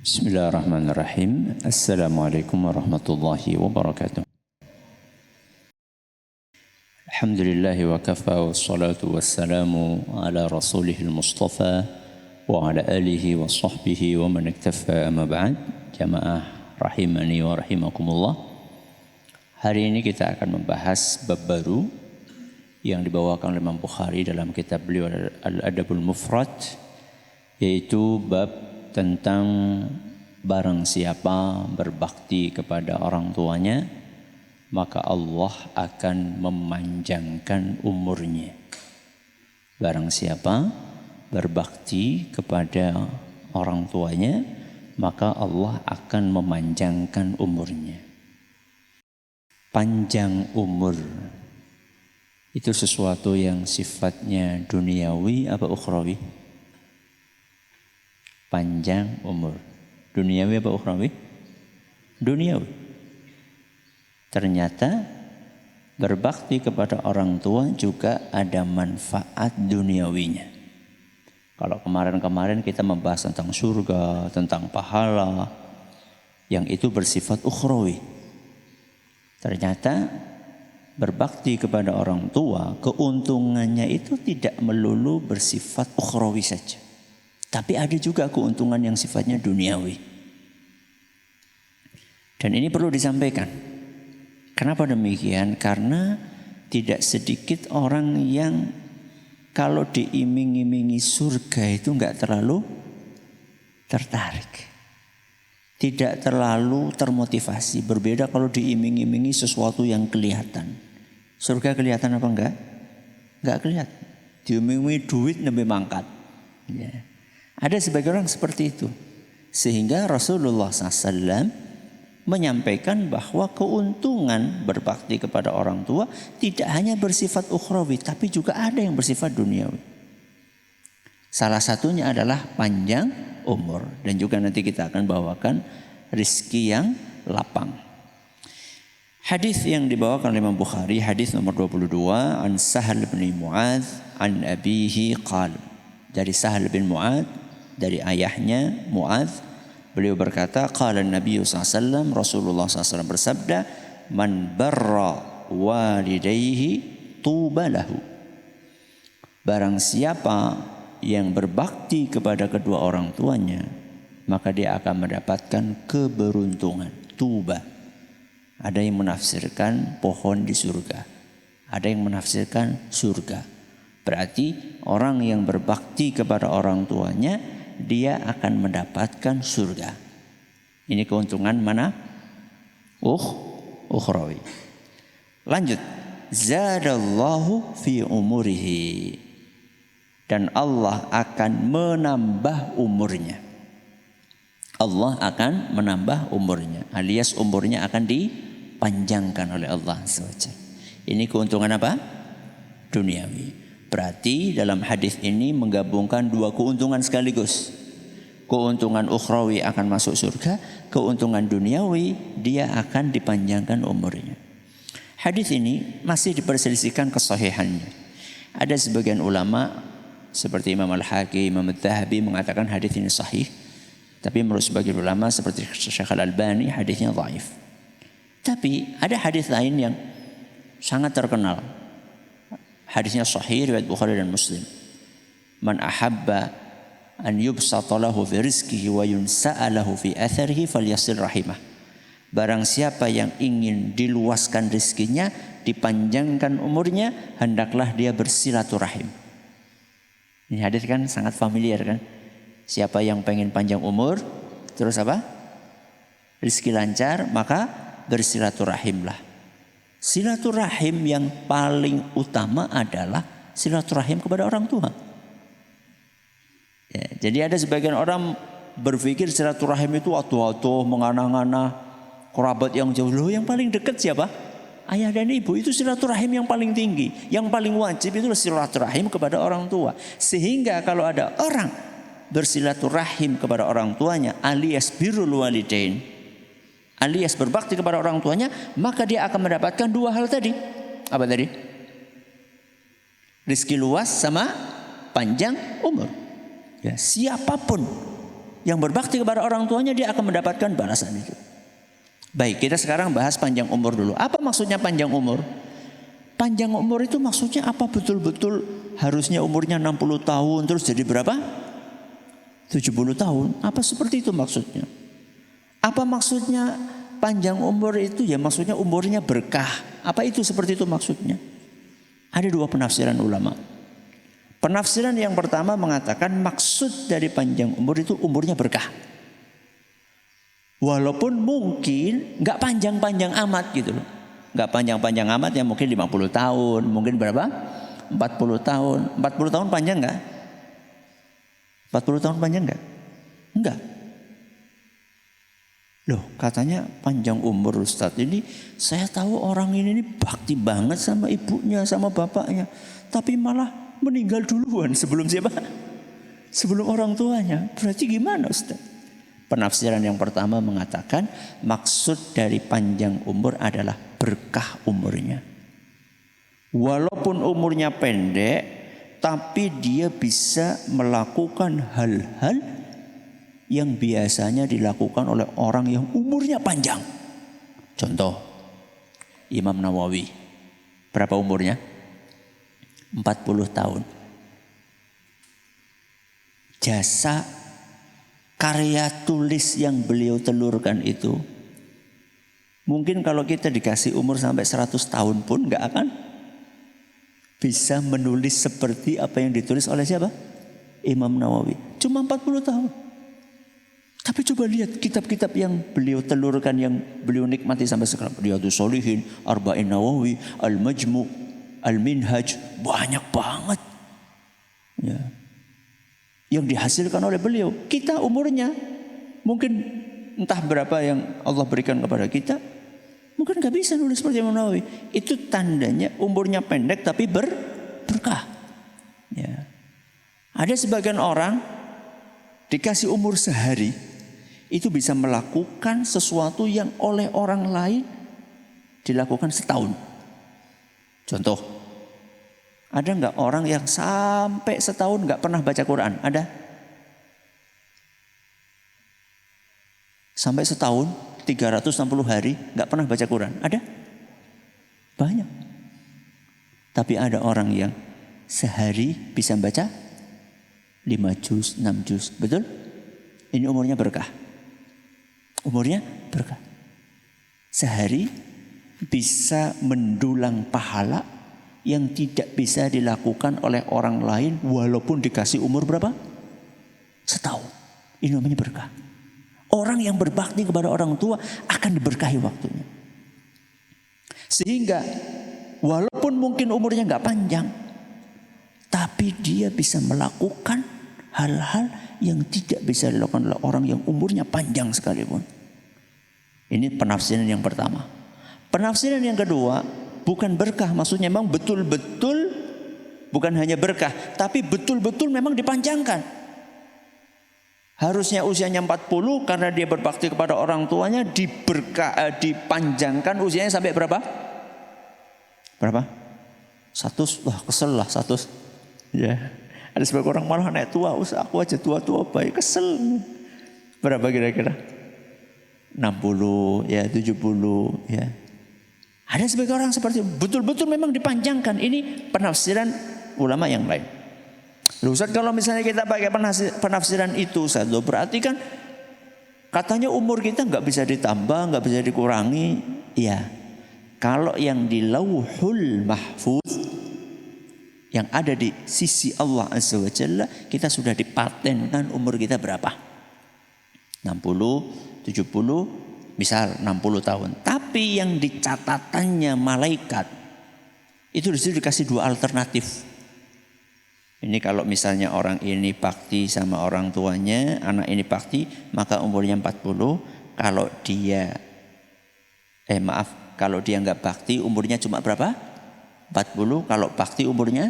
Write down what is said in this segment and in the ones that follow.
Bismillahirrahmanirrahim. Assalamualaikum warahmatullahi wabarakatuh. Alhamdulillahi wa kafa wassalatu wassalamu ala rasulihil mustafa wa ala alihi wa sahbihi wa man iktafa amma ba'd. Jamaah rahimani wa rahimakumullah. Hari ini kita akan membahas bab baru yang dibawakan oleh Imam Bukhari dalam kitab beliau Al-Adabul Mufrad, yaitu bab tentang barang siapa berbakti kepada orang tuanya, maka Allah akan memanjangkan umurnya. Barang siapa berbakti kepada orang tuanya, maka Allah akan memanjangkan umurnya. Panjang umur itu sesuatu yang sifatnya duniawi apa ukhrawi? Panjang umur. Duniawi apa ukhrawi? Duniawi. Ternyata berbakti kepada orang tua juga ada manfaat duniawinya. Kalau kemarin-kemarin kita membahas tentang surga, tentang pahala, yang itu bersifat ukhrawi. Ternyata berbakti kepada orang tua, keuntungannya itu tidak melulu bersifat ukhrawi saja. Tapi ada juga keuntungan yang sifatnya duniawi. Dan ini perlu disampaikan. Kenapa demikian? Karena tidak sedikit orang yang kalau diiming-imingi surga itu enggak terlalu tertarik. Tidak terlalu termotivasi. Berbeda kalau diiming-imingi sesuatu yang kelihatan. Surga kelihatan apa enggak? Enggak kelihatan. Diiming-imingi duit lebih mangkat. Ya. Ada sebagian orang seperti itu. Sehingga Rasulullah SAW menyampaikan bahwa keuntungan berbakti kepada orang tua tidak hanya bersifat ukhrawi, tapi juga ada yang bersifat duniawi. Salah satunya adalah panjang umur. Dan juga nanti kita akan bawakan rizki yang lapang. Hadis yang dibawakan oleh Imam Bukhari, hadis nomor 22, an Sahal bin Mu'adz an abihi qala. Dari Sahal bin Mu'adz, dari ayahnya Mu'adz, beliau berkata, qala Nabi SAW, Rasulullah SAW bersabda, man barra walidayhi tuba lahu. Barang siapa yang berbakti kepada kedua orang tuanya, maka dia akan mendapatkan keberuntungan. Tuba. Ada yang menafsirkan pohon di surga. Ada yang menafsirkan surga. Berarti orang yang berbakti kepada orang tuanya, dia akan mendapatkan surga. Ini keuntungan mana? Ukhrawi. Lanjut. Zadallahu fi umurihi. Dan Allah akan menambah umurnya. Allah akan menambah umurnya. Alias umurnya akan dipanjangkan oleh Allah SWT. Ini keuntungan apa? Duniawi. Berarti dalam hadis ini menggabungkan dua keuntungan sekaligus. Keuntungan ukhrawi akan masuk surga, keuntungan duniawi dia akan dipanjangkan umurnya. Hadis ini masih diperselisihkan kesahihannya. Ada sebagian ulama seperti Imam Al-Hakim, Imam Al-Dhahabi mengatakan hadis ini sahih. Tapi menurut sebagian ulama seperti Syekh Al-Albani hadisnya dhaif. Tapi ada hadis lain yang sangat terkenal. Hadisnya sahih riwayat Bukhari dan Muslim. Man ahabba an yubsata lahu fi rizqihi wa yunsa'a lahu fi atharihi falyasil rahimah. Barang siapa yang ingin diluaskan rezekinya, dipanjangkan umurnya, hendaklah dia bersilaturahim. Ini hadis kan sangat familiar kan? Siapa yang pengen panjang umur, terus apa? Rezeki lancar, maka bersilaturahimlah. Silaturahim yang paling utama adalah silaturahim kepada orang tua. Ya, jadi ada sebagian orang berpikir silaturahim itu atuh-atuh, mengana-ngana, kerabat yang jauh. Loh, yang paling dekat siapa? Ayah dan ibu. Itu silaturahim yang paling tinggi. Yang paling wajib itu silaturahim kepada orang tua. Sehingga kalau ada orang bersilaturahim kepada orang tuanya alias birrul walidain, alias berbakti kepada orang tuanya, maka dia akan mendapatkan dua hal tadi. Apa tadi? Rizki luas sama panjang umur. Ya, siapapun yang berbakti kepada orang tuanya dia akan mendapatkan balasan itu. Baik, kita sekarang bahas panjang umur dulu. Apa maksudnya panjang umur? Panjang umur itu maksudnya apa betul-betul harusnya umurnya 60 tahun terus jadi berapa? 70 tahun. Apa seperti itu maksudnya? Apa maksudnya panjang umur itu? Ya maksudnya umurnya berkah. Apa itu seperti itu maksudnya? Ada dua penafsiran ulama. Penafsiran yang pertama mengatakan maksud dari panjang umur itu umurnya berkah. Walaupun mungkin nggak panjang-panjang amat gitu loh. Nggak panjang-panjang amat ya mungkin 50 tahun. Mungkin berapa? 40 tahun. 40 tahun panjang nggak? 40 tahun panjang nggak? Enggak. Loh katanya panjang umur Ustadz. Ini saya tahu orang ini bakti banget sama ibunya, sama bapaknya. Tapi malah meninggal duluan sebelum siapa? Sebelum orang tuanya. Berarti gimana Ustadz? Penafsiran yang pertama mengatakan maksud dari panjang umur adalah berkah umurnya. Walaupun umurnya pendek, tapi dia bisa melakukan hal-hal yang biasanya dilakukan oleh orang yang umurnya panjang. Contoh, Imam Nawawi. Berapa umurnya? 40 tahun. Jasa karya tulis yang beliau telurkan itu mungkin kalau kita dikasih umur sampai 100 tahun pun gak akan bisa menulis seperti apa yang ditulis oleh siapa? Imam Nawawi. Cuma 40 tahun. Tapi coba lihat kitab-kitab yang beliau telurkan, yang beliau nikmati sampai sekarang. Riyadhus Shalihin, Arba'in Nawawi, Al-Majmu', Al-Minhaj. Banyak banget. Ya. Yang dihasilkan oleh beliau. Kita umurnya mungkin entah berapa yang Allah berikan kepada kita, mungkin gak bisa nulis seperti Imam Nawawi. Itu tandanya umurnya pendek tapi berkah. Ya. Ada sebagian orang dikasih umur sehari, itu bisa melakukan sesuatu yang oleh orang lain dilakukan setahun. Contoh, ada nggak orang yang sampai setahun nggak pernah baca Quran? Ada? Sampai setahun, 360 hari nggak pernah baca Quran? Ada? Banyak. Tapi ada orang yang sehari bisa baca 5 juz, 6 juz. Betul? Ini umurnya berkah. Umurnya berkah. Sehari bisa mendulang pahala yang tidak bisa dilakukan oleh orang lain walaupun dikasih umur berapa? Setahun. Ini namanya berkah. Orang yang berbakti kepada orang tua akan diberkahi waktunya. Sehingga walaupun mungkin umurnya nggak panjang, tapi dia bisa melakukan hal-hal yang tidak bisa dilakukan oleh orang yang umurnya panjang sekalipun. Ini penafsiran yang pertama. Penafsiran yang kedua, bukan berkah, maksudnya memang betul-betul bukan hanya berkah, tapi betul-betul memang dipanjangkan. Harusnya usianya 40 karena dia berbakti kepada orang tuanya, dipanjangkan usianya sampai berapa? Berapa? 100, wah kesel lah 100. Ya. Ada sebagian orang malah naik tua, aku aja tua-tua baik, kesel. Berapa kira-kira? 60, ya 70, ya. Ada sebagian orang seperti itu. Betul-betul memang dipanjangkan. Ini penafsiran ulama yang lain. Loh Ustaz, kalau misalnya kita pakai penafsiran itu Ustaz, berarti kan katanya umur kita nggak bisa ditambah, nggak bisa dikurangi. Ya, kalau yang di Lauhul Mahfuz, yang ada di sisi Allah Azza wa Jalla, kita sudah dipatenkan umur kita berapa? 60, 70, misal 60 tahun. Tapi yang di catatannya malaikat itu disitu dikasih dua alternatif. Ini kalau misalnya orang ini bakti sama orang tuanya, anak ini bakti, maka umurnya 40. Kalau dia kalau dia nggak bakti umurnya cuma berapa? 40. Kalau bakti umurnya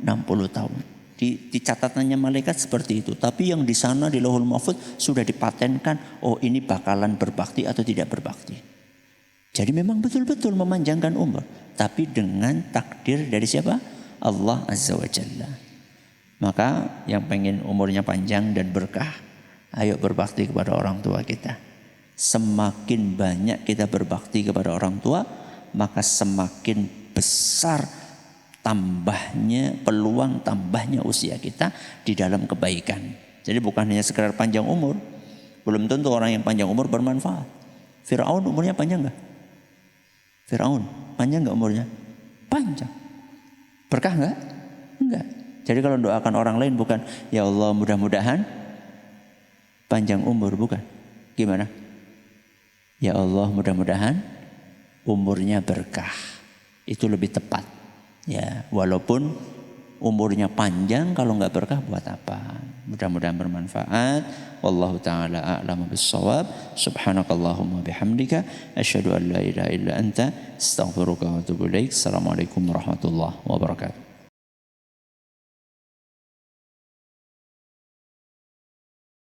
60 tahun. Di catatannya malaikat seperti itu. Tapi yang di sana di Lauhul Mahfuz sudah dipatenkan, oh ini bakalan berbakti atau tidak berbakti. Jadi memang betul-betul memanjangkan umur. Tapi dengan takdir dari siapa? Allah Azza wa Jalla. Maka yang pengen umurnya panjang dan berkah, Ayo berbakti kepada orang tua kita. Semakin banyak kita berbakti kepada orang tua, maka semakin besar peluang tambahnya usia kita di dalam kebaikan. Jadi bukan hanya sekedar panjang umur. Belum tentu orang yang panjang umur bermanfaat. Fir'aun umurnya panjang enggak? Fir'aun panjang enggak umurnya? Panjang. Berkah enggak? Enggak. Jadi kalau doakan orang lain bukan, ya Allah mudah-mudahan panjang umur, bukan. Gimana? Ya Allah mudah-mudahan umurnya berkah. Itu lebih tepat. Ya, walaupun umurnya panjang, kalau enggak berkah buat apa? Mudah-mudahan bermanfaat. Wallahu taala a'lamu bis-shawab. Subhanakallahumma bihamdika asyhadu an la ilaha illa anta astaghfiruka wa atubu ilaik. Assalamualaikum warahmatullahi wabarakatuh.